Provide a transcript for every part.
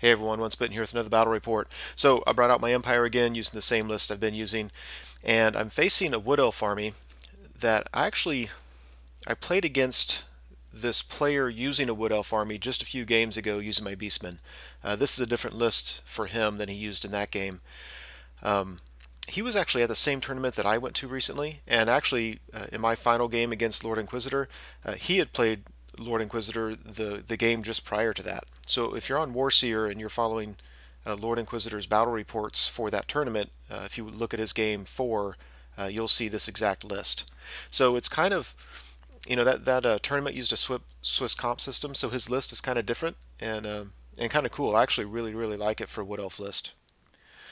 Hey everyone, One Spit here with another battle report. So I brought out my Empire again using the same list I've been using, and I'm facing a Wood Elf army that I played against this player using a Wood Elf army just a few games ago using my Beastmen. This is a different list for him than he used in that game. He was actually at the same tournament that I went to recently, and actually in my final game against Lord Inquisitor, he had played Lord Inquisitor the game just prior to that. So if you're on Warseer and you're following Lord Inquisitor's battle reports for that tournament, if you look at his game 4, you'll see this exact list. So it's kind of, that tournament used a Swiss comp system, so his list is kind of different and kind of cool. I actually really like it for a Wood Elf list.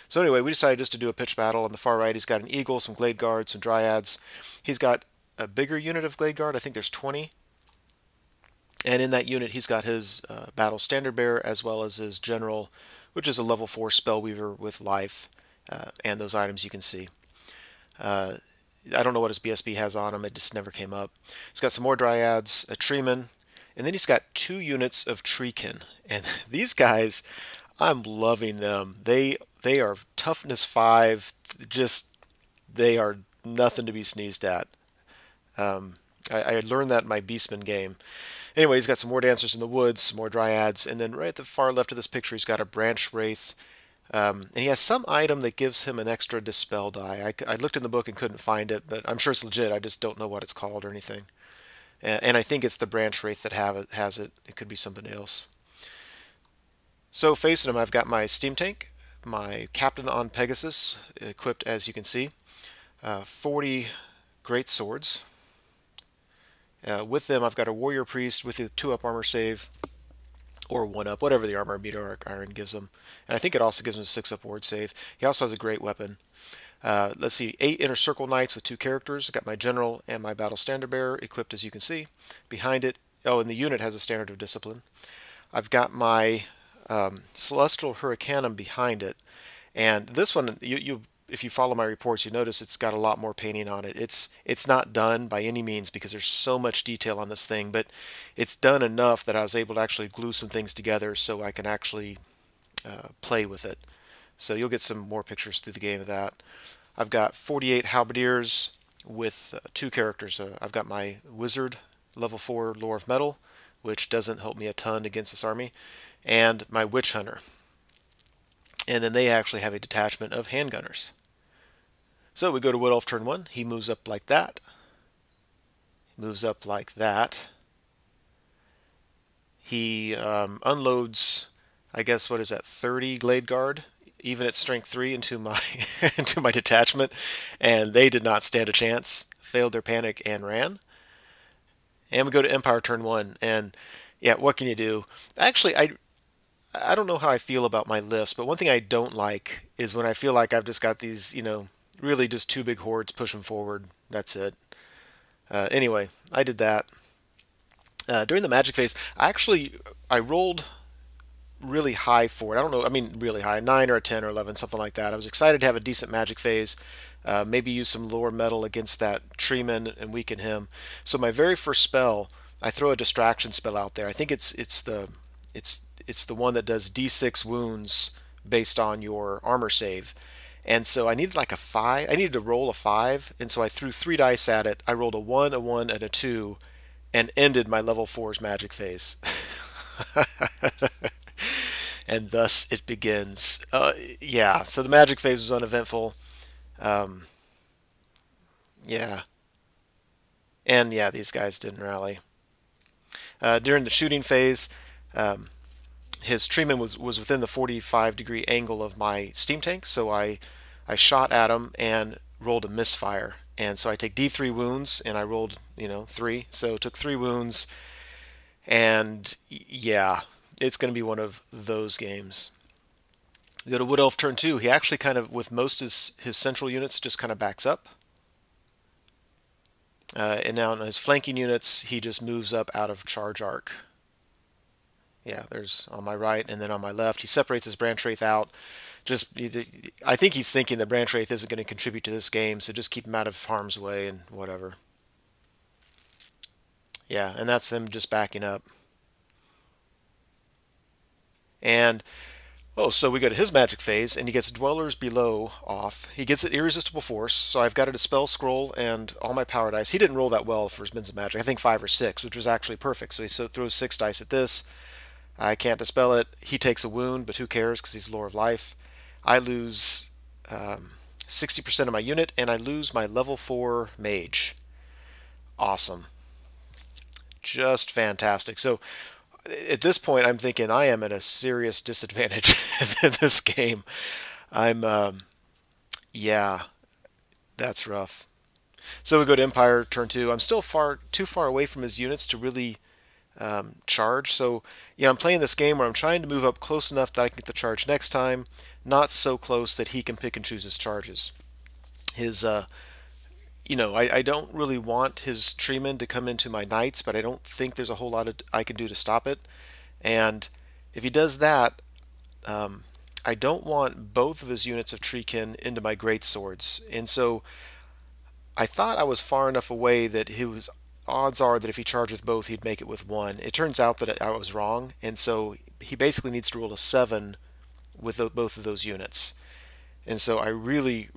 So anyway, we decided just to do a pitch battle. On the far right, he's got an Eagle, some Glade Guards, some Dryads. He's got a bigger unit of Glade Guard. I think there's 20. And in that unit, he's got his Battle Standard Bearer as well as his General, which is a level 4 Spellweaver with life, and those items you can see. I don't know what his BSB has on him. It just never came up. He's got some more Dryads, a Treeman, and then he's got 2 units of Treekin. And these guys, I'm loving them. They are toughness 5. Just they are nothing to be sneezed at. I learned that in my Beastman game. Anyway, he's got some more dancers in the woods, some more dryads, and then right at the far left of this picture, he's got a branch wraith. And he has some item that gives him an extra dispel die. I looked in the book and couldn't find it, but I'm sure it's legit. I just don't know what it's called or anything. And I think it's the branch wraith that has it. It could be something else. So facing him, I've got my steam tank, my captain on Pegasus, equipped as you can see, 40 great swords. With them, I've got a warrior priest with a 2-up armor save, or 1-up, whatever the armor meter iron gives him. And I think it also gives him a 6-up ward save. He also has a great weapon. Let's see, 8 inner circle knights with 2 characters. I've got my general and my battle standard bearer equipped as you can see. Behind it, and the unit has a standard of discipline. I've got my celestial hurricanum behind it, and this one, if you follow my reports, you notice it's got a lot more painting on it. It's not done by any means because there's so much detail on this thing, but it's done enough that I was able to actually glue some things together so I can actually play with it. So you'll get some more pictures through the game of that. I've got 48 halberdiers with 2 characters. I've got my wizard, level 4 lore of metal, which doesn't help me a ton against this army, and my witch hunter. And then they actually have a detachment of handgunners. So we go to Wood Elf turn 1. He moves up like that. Moves up like that. He unloads, I guess, what is that, 30 Glade Guard, even at strength 3 into my into my detachment, and they did not stand a chance. Failed their panic and ran. And we go to Empire turn 1, and yeah, what can you do? Actually, I don't know how I feel about my list, but one thing I don't like is when I feel like I've just got these, really just 2 big hordes pushing forward. That's it. Anyway, I did that. During the magic phase, I rolled really high for it. I don't know, I mean really high, 9 or a 10 or 11, something like that. I was excited to have a decent magic phase, maybe use some lower metal against that Treeman and weaken him. So my very first spell, I throw a distraction spell out there. I think it's the one that does d6 wounds based on your armor save. And so I needed like a 5. I needed to roll a 5, and so I threw 3 dice at it. I rolled a 1, a 1, and a 2, and ended my level 4's magic phase. And thus it begins. Yeah, so the magic phase was uneventful. Yeah. And yeah, these guys didn't rally. During the shooting phase, his treatment was within the 45-degree angle of my steam tank, so I shot at him and rolled a misfire. And so I take D3 wounds, and I rolled, 3. So took 3 wounds, and yeah, it's going to be one of those games. You go to Wood Elf turn 2. He actually kind of, with most of his central units, just kind of backs up. And now in his flanking units, he just moves up out of charge arc. Yeah, there's on my right, and then on my left, he separates his branch wraith out. I think he's thinking the branch wraith isn't going to contribute to this game, so just keep him out of harm's way and whatever. Yeah, and that's him just backing up. And Oh, so we go to his magic phase, and he gets Dwellers Below off. He gets an Irresistible Force, so I've got a Dispel Scroll and all my power dice. He didn't roll that well for his Mins of Magic. I think 5 or 6, which was actually perfect. So he throws 6 dice at this. I can't dispel it. He takes a wound, but who cares because he's Lore of Life. I lose 60% of my unit, and I lose my level 4 Mage. Awesome. Just fantastic. So at this point, I'm thinking I am at a serious disadvantage in this game. I'm, yeah, that's rough. So we go to Empire turn 2. I'm still too far away from his units to really charge. So yeah, I'm playing this game where I'm trying to move up close enough that I can get the charge next time, not so close that he can pick and choose his charges. His, I don't really want his treemen to come into my knights, but I don't think there's a whole lot I can do to stop it. And if he does that, I don't want both of his units of treekin into my great swords. And so I thought I was far enough away that his odds are that if he charged with both, he'd make it with one. It turns out that I was wrong, and so he basically needs to roll a 7 with both of those units. And so I really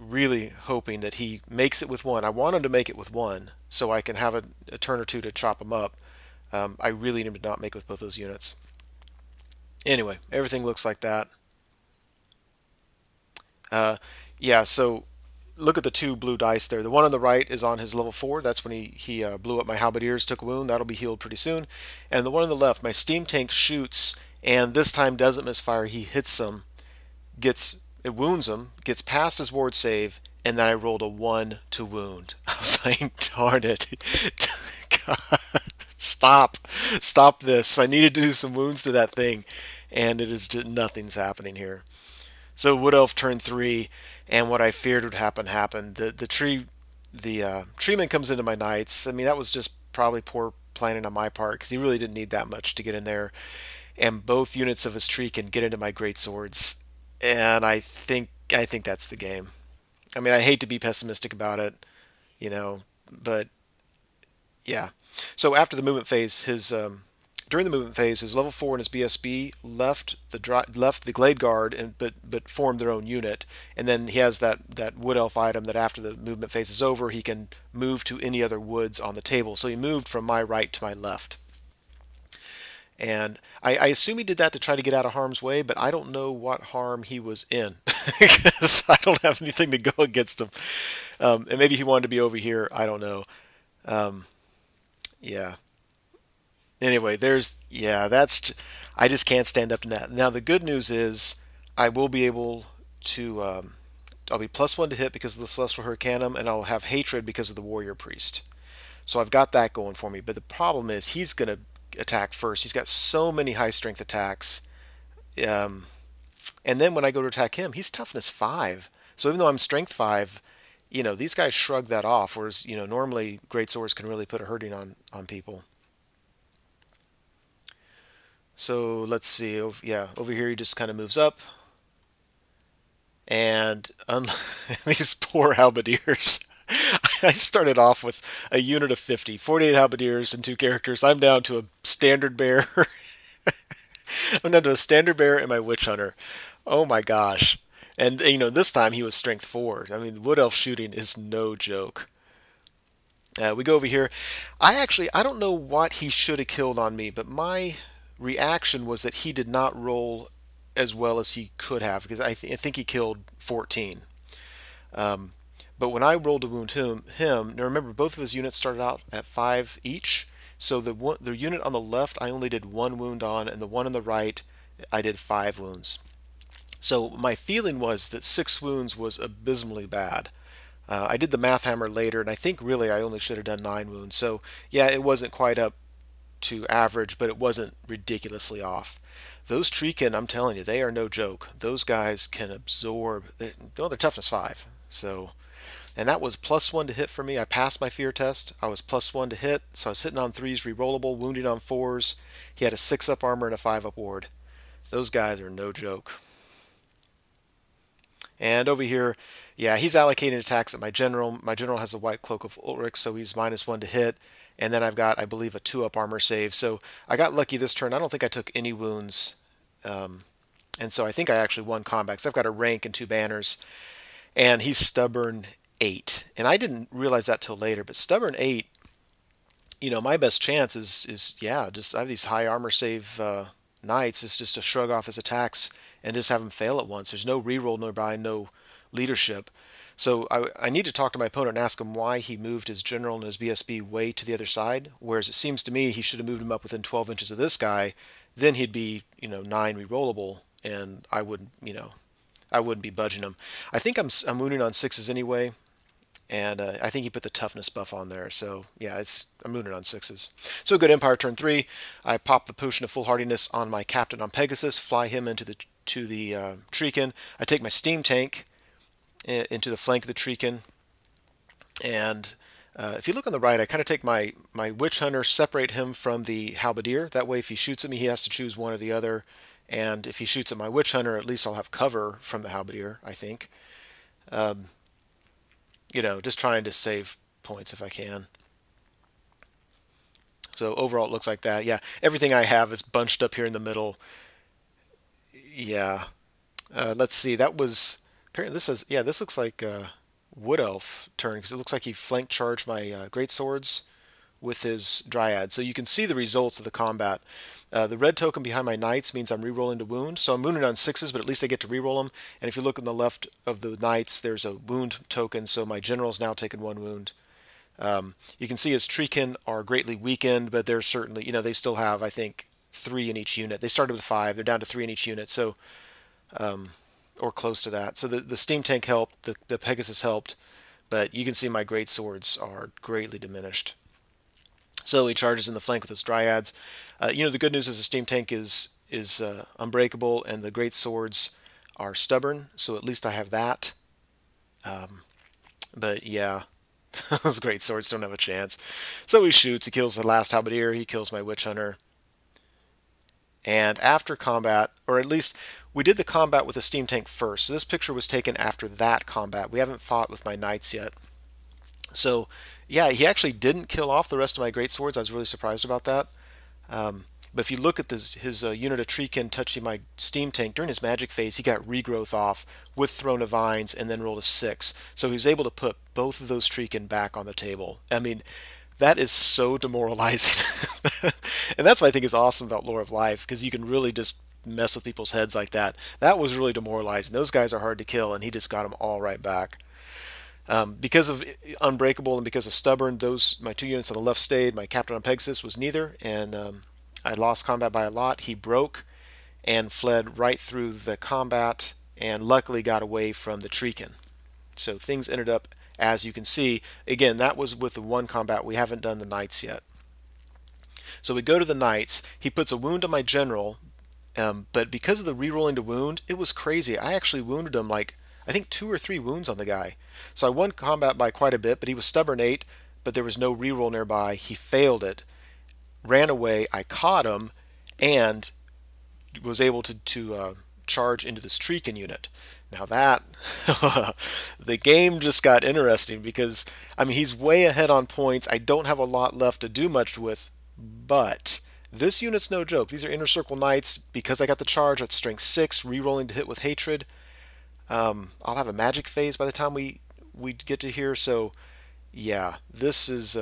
hoping that he makes it with one. I want him to make it with one so I can have a turn or two to chop him up. I really need to not make it with both those units. Anyway, everything looks like that. Yeah, so look at the 2 blue dice there. The one on the right is on his level 4. That's when he blew up my halberdiers, took a wound. That'll be healed pretty soon. And the one on the left, my steam tank shoots, and this time doesn't misfire. He hits them, it wounds him, gets past his ward save, and then I rolled a 1 to wound. I was like, darn it. God, stop this. I needed to do some wounds to that thing, and it is just nothing's happening here. So Wood Elf turn 3, and what I feared would happen happened. The treeman comes into my knights. I mean, that was just probably poor planning on my part because he really didn't need that much to get in there. And both units of his tree can get into my great swords, and I think that's the game. I mean, I hate to be pessimistic about it, but yeah. So after the movement phase, during the movement phase, his level 4 and his BSB left the Glade Guard but formed their own unit, and then he has that Wood Elf item that after the movement phase is over, he can move to any other woods on the table. So he moved from my right to my left, and I assume he did that to try to get out of harm's way, but I don't know what harm he was in because I don't have anything to go against him, and maybe he wanted to be over here. I don't know. Yeah. Anyway, I just can't stand up to that. Now the good news is I will be able to I'll be +1 to hit because of the Celestial Hurricanum, and I'll have hatred because of the Warrior Priest. So I've got that going for me. But the problem is he's going to attack first. He's got so many high strength attacks, and then when I go to attack him, he's toughness 5. So even though I'm strength 5, these guys shrug that off. Whereas normally great swords can really put a hurting on people. So let's see. Yeah, over here he just kind of moves up. And these poor halberdiers. I started off with a unit of 50, 48 halberdiers and 2 characters. I'm down to a standard bear. I'm down to a standard bear and my witch hunter. Oh my gosh. And this time he was strength 4. I mean, Wood Elf shooting is no joke. We go over here. I don't know what he should have killed on me, but my reaction was that he did not roll as well as he could have because I think he killed 14. But when I rolled to wound him, now remember both of his units started out at 5 each. So the unit on the left I only did 1 wound on, and the one on the right I did 5 wounds. So my feeling was that 6 wounds was abysmally bad. I did the math hammer later, and I think really I only should have done 9 wounds. So yeah, it wasn't quite up to average, but it wasn't ridiculously off. Those treekin, I'm telling you, they are no joke. Those guys can absorb. They're toughness 5. So, and that was +1 to hit for me. I passed my fear test. I was +1 to hit, so I was hitting on 3s, rerollable, wounding on 4s. He had a 6-up armor and a 5-up ward. Those guys are no joke. And over here, yeah, he's allocating attacks at my general. My general has a white cloak of Ulrich, so he's -1 to hit. And then I've got, I believe, a 2-up armor save. So I got lucky this turn. I don't think I took any wounds And so I think I actually won combat because I've got a rank and 2 banners, and he's stubborn 8. And I didn't realize that till later, but stubborn 8, you know, my best chance is yeah, just I have these high armor save knights. It's just to shrug off his attacks and just have him fail at once. There's no reroll nearby, no leadership. So I need to talk to my opponent and ask him why he moved his general and his BSB way to the other side, whereas it seems to me he should have moved him up within 12 inches of this guy. Then he'd be, you know, 9 rerollable, and I wouldn't, you know, I wouldn't be budging him. I think I'm wounding on 6s anyway, and I think he put the toughness buff on there. So yeah, I'm wounded on 6s. So a good Empire turn 3. I pop the potion of foolhardiness on my captain on Pegasus, fly him into the Treekin. I take my steam tank into the flank of the Treekin, and if you look on the right, I kind of take my Witch Hunter, separate him from the Halberdier. That way, if he shoots at me, he has to choose one or the other. And if he shoots at my Witch Hunter, at least I'll have cover from the Halberdier, I think. You know, just trying to save points if I can. So overall, it looks like that. Yeah, everything I have is bunched up here in the middle. Yeah. Let's see. That was apparently this is yeah. This looks like Wood Elf turn because it looks like he flank charged my great swords with his Dryad. So you can see the results of the combat. The red token behind my knights means I'm rerolling to wound. So I'm wounded on 6s, but at least I get to reroll them. And if you look on the left of the knights, there's a wound token. So my general's now taken 1 wound. You can see his Treekin are greatly weakened, but they're certainly, you know, they still have, I think, 3 in each unit. They started with 5. They're down to 3 in each unit. So, or close to that. So the steam tank helped, the Pegasus helped, but you can see my great swords are greatly diminished. So he charges in the flank with his Dryads. You know, the good news is the steam tank is unbreakable, and the great swords are stubborn. So at least I have that. But yeah, those great swords don't have a chance. So he shoots. He kills the last Halberdier. He kills my Witch Hunter. And after combat, or at least we did the combat with the steam tank first. So this picture was taken after that combat. We haven't fought with my knights yet. So yeah, he actually didn't kill off the rest of my great swords. I was really surprised about that. But if you look at his unit of Treekin touching my steam tank, during his magic phase, he got regrowth off with Throne of Vines and then rolled a 6. So he was able to put both of those Treekin back on the table. I mean, that is so demoralizing. And that's what I think is awesome about Lore of Life, because you can really just mess with people's heads like that. That was really demoralizing. Those guys are hard to kill, and he just got them all right back. Because of Unbreakable and because of Stubborn, my 2 units on the left stayed. My captain on Pegasus was neither, and I lost combat by a lot. He broke and fled right through the combat and luckily got away from the Treekin. So things ended up as you can see. Again, that was with the 1 combat. We haven't done the Knights yet. So we go to the Knights. He puts a wound on my general, but because of the rerolling to wound, it was crazy. I actually wounded him like, I think 2 or 3 wounds on the guy. So I won combat by quite a bit, but he was stubborn 8, but there was no reroll nearby. He failed it, ran away. I caught him, and was able to charge into this Treekin unit. Now that, the game just got interesting because, I mean, he's way ahead on points. I don't have a lot left to do much with, but this unit's no joke. These are Inner Circle Knights. Because I got the charge at strength 6, rerolling to hit with Hatred. I'll have a magic phase by the time we get to here. So yeah, this is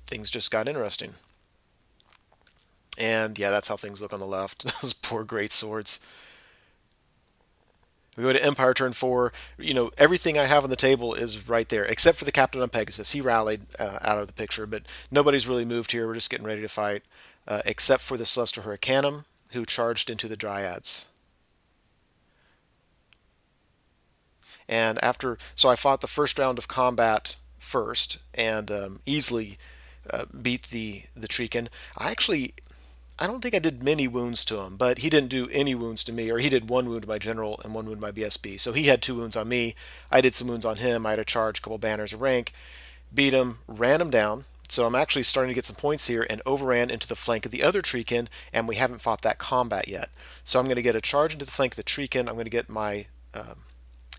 things just got interesting. And yeah, that's how things look on the left. Those poor great swords. We go to Empire turn 4. You know, everything I have on the table is right there, except for the captain on Pegasus. He rallied out of the picture, but nobody's really moved here. We're just getting ready to fight, except for the Celestial Hurricanum, who charged into the Dryads. And so I fought the first round of combat first, and easily beat the Treekin. I don't think I did many wounds to him, but he didn't do any wounds to me, or he did 1 wound to my general and 1 wound to my BSB. So he had 2 wounds on me. I did some wounds on him. I had a charge, a couple banners of rank, beat him, ran him down. So I'm actually starting to get some points here, and overran into the flank of the other Treekin, and we haven't fought that combat yet. So I'm going to get a charge into the flank of the Treekin. I'm going to get my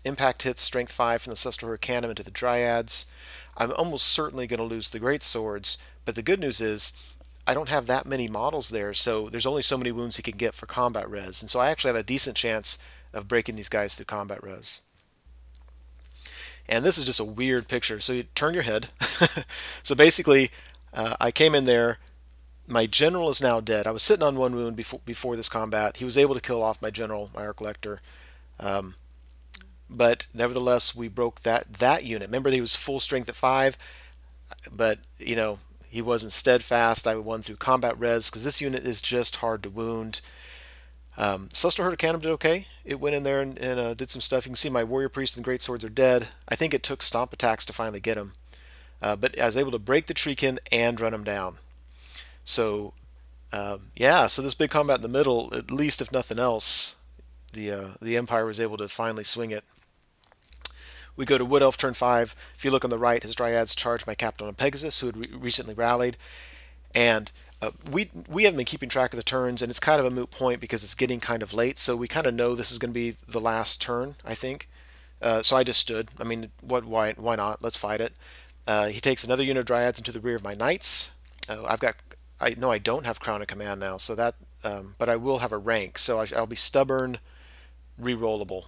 impact hits, strength 5 from the Celestial Hurricanum into the Dryads. I'm almost certainly going to lose the great swords, but the good news is I don't have that many models there, so there's only so many wounds he can get for combat res, and so I actually have a decent chance of breaking these guys through combat res. And this is just a weird picture. So you turn your head. So basically, I came in there. My general is now dead. I was sitting on 1 wound before this combat. He was able to kill off my general, my Arc Lector. But nevertheless, we broke that unit. Remember, he was full strength at 5, but you know he wasn't steadfast. I won through combat res because this unit is just hard to wound. Celestial Hurricanum did okay. It went in there and did some stuff. You can see my Warrior Priest and Great Swords are dead. I think it took stomp attacks to finally get him. But I was able to break the Treekin and run him down. So, yeah, so this big combat in the middle, at least if nothing else, the Empire was able to finally swing it. We go to Wood Elf turn 5. If you look on the right, his Dryads charge my Captain on Pegasus, who had recently rallied. And we haven't been keeping track of the turns, and it's kind of a moot point because it's getting kind of late. So we kind of know this is going to be the last turn, I think. So I just stood. I mean, why not? Let's fight it. He takes another unit of Dryads into the rear of my Knights. I don't have Crown of Command now, so that, but I will have a rank, so I'll be stubborn, rerollable.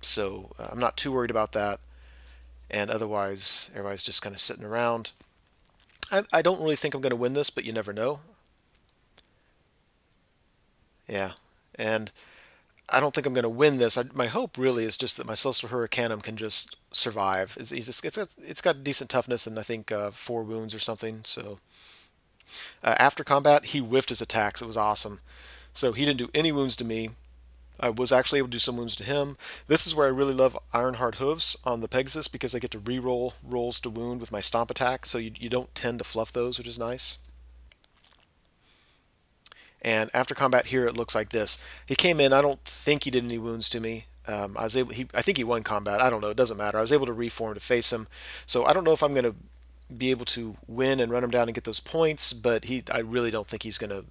So I'm not too worried about that. And otherwise, everybody's just kind of sitting around. I don't really think I'm going to win this, but you never know. Yeah, and I don't think I'm going to win this. My hope really is just that my Celestial Hurricanum can just survive. It's got decent toughness and I think 4 wounds or something. So after combat, he whiffed his attacks. It was awesome. So he didn't do any wounds to me. I was actually able to do some wounds to him. This is where I really love Ironheart Hooves on the Pegasus because I get to re-roll rolls to wound with my stomp attack, so you don't tend to fluff those, which is nice. And after combat here, it looks like this. He came in. I don't think he did any wounds to me. I think he won combat. I don't know. It doesn't matter. I was able to reform to face him. So I don't know if I'm going to be able to win and run him down and get those points, but I really don't think he's gonna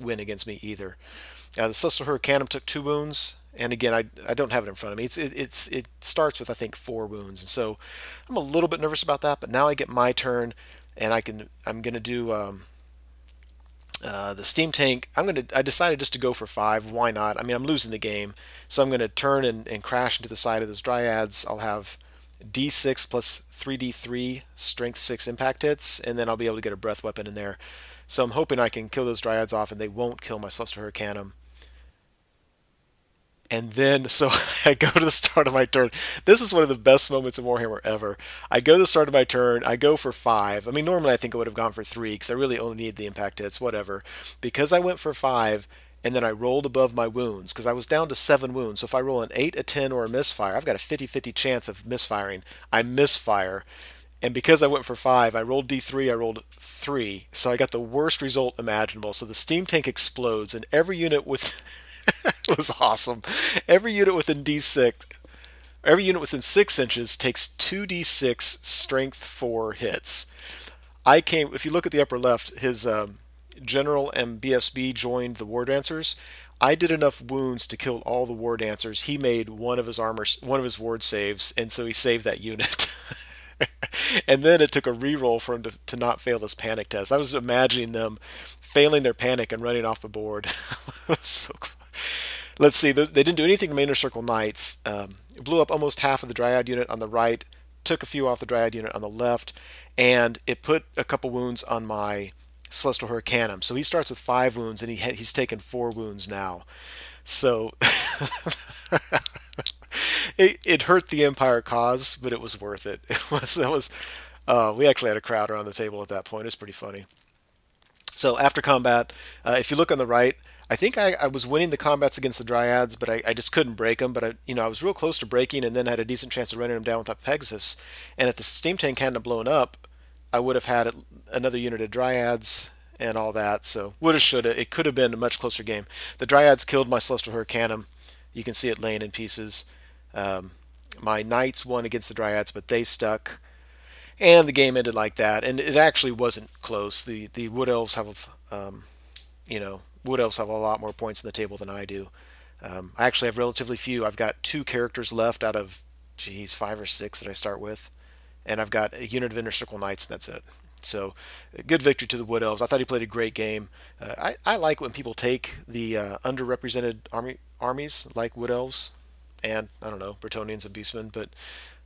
win against me either. The Celestial Hurricanum took 2 wounds, and again, I don't have it in front of me. It starts with I think 4 wounds, and so I'm a little bit nervous about that. But now I get my turn, and I'm gonna do the steam tank. I decided just to go for 5. Why not? I mean, I'm losing the game, so I'm gonna turn and crash into the side of those Dryads. I'll have D6 plus 3D3 strength 6 impact hits, and then I'll be able to get a breath weapon in there. So I'm hoping I can kill those Dryads off and they won't kill my Celestial Hurricanum. And then, so I go to the start of my turn. This is one of the best moments in Warhammer ever. I go to the start of my turn. I go for 5. I mean, normally I think I would have gone for 3 because I really only need the impact hits, whatever. Because I went for 5, and then I rolled above my wounds because I was down to 7 wounds. So if I roll an 8, a 10, or a misfire, I've got a 50-50 chance of misfiring. I misfire. And because I went for 5, I rolled D3, I rolled 3. So I got the worst result imaginable. So the steam tank explodes, and every unit with... it was awesome. Every unit within D6, every unit within 6 inches takes 2d6 strength 4 hits. If you look at the upper left, his General and BSB joined the War Dancers. I did enough wounds to kill all the War Dancers. He made one of his ward saves, and so he saved that unit. And then it took a reroll for him to not fail his panic test. I was imagining them failing their panic and running off the board. So cool. Let's see. They didn't do anything to my Inner Circle Knights. It blew up almost half of the Dryad unit on the right, took a few off the Dryad unit on the left, and it put a couple wounds on my Celestial Hurricanum. So he starts with 5 wounds, and he's taken 4 wounds now. So it hurt the Empire cause, but it was worth it. We actually had a crowd around the table at that point. It was pretty funny. So after combat, if you look on the right, I think I was winning the combats against the Dryads, but I just couldn't break them. But I was real close to breaking, and then had a decent chance of running them down with that Pegasus. And if the steam tank hadn't blown up, I would have had another unit of Dryads and all that. So woulda, shoulda. It could have been a much closer game. The Dryads killed my Celestial Hurricanum. You can see it laying in pieces. My Knights won against the Dryads, but they stuck. And the game ended like that. And it actually wasn't close. The Wood Elves have, Wood Elves have a lot more points in the table than I do. I actually have relatively few. I've got 2 characters left out of, 5 or 6 that I start with. And I've got a unit of Inner Circle Knights, and that's it. So good victory to the Wood Elves. I thought he played a great game. I like when people take the underrepresented armies like Wood Elves and, I don't know, Bretonnians and Beastmen, but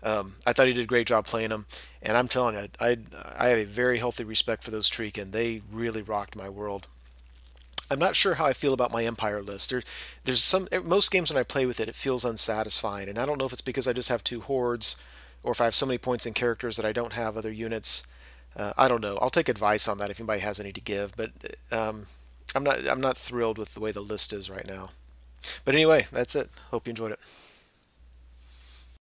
I thought he did a great job playing them. And I'm telling you, I have a very healthy respect for those Treekin. They really rocked my world. I'm not sure how I feel about my Empire list. There's most games when I play with it, it feels unsatisfying, and I don't know if it's because I just have two hordes, or if I have so many points in characters that I don't have other units. I don't know. I'll take advice on that if anybody has any to give, but I'm not thrilled with the way the list is right now. But anyway, that's it. Hope you enjoyed it.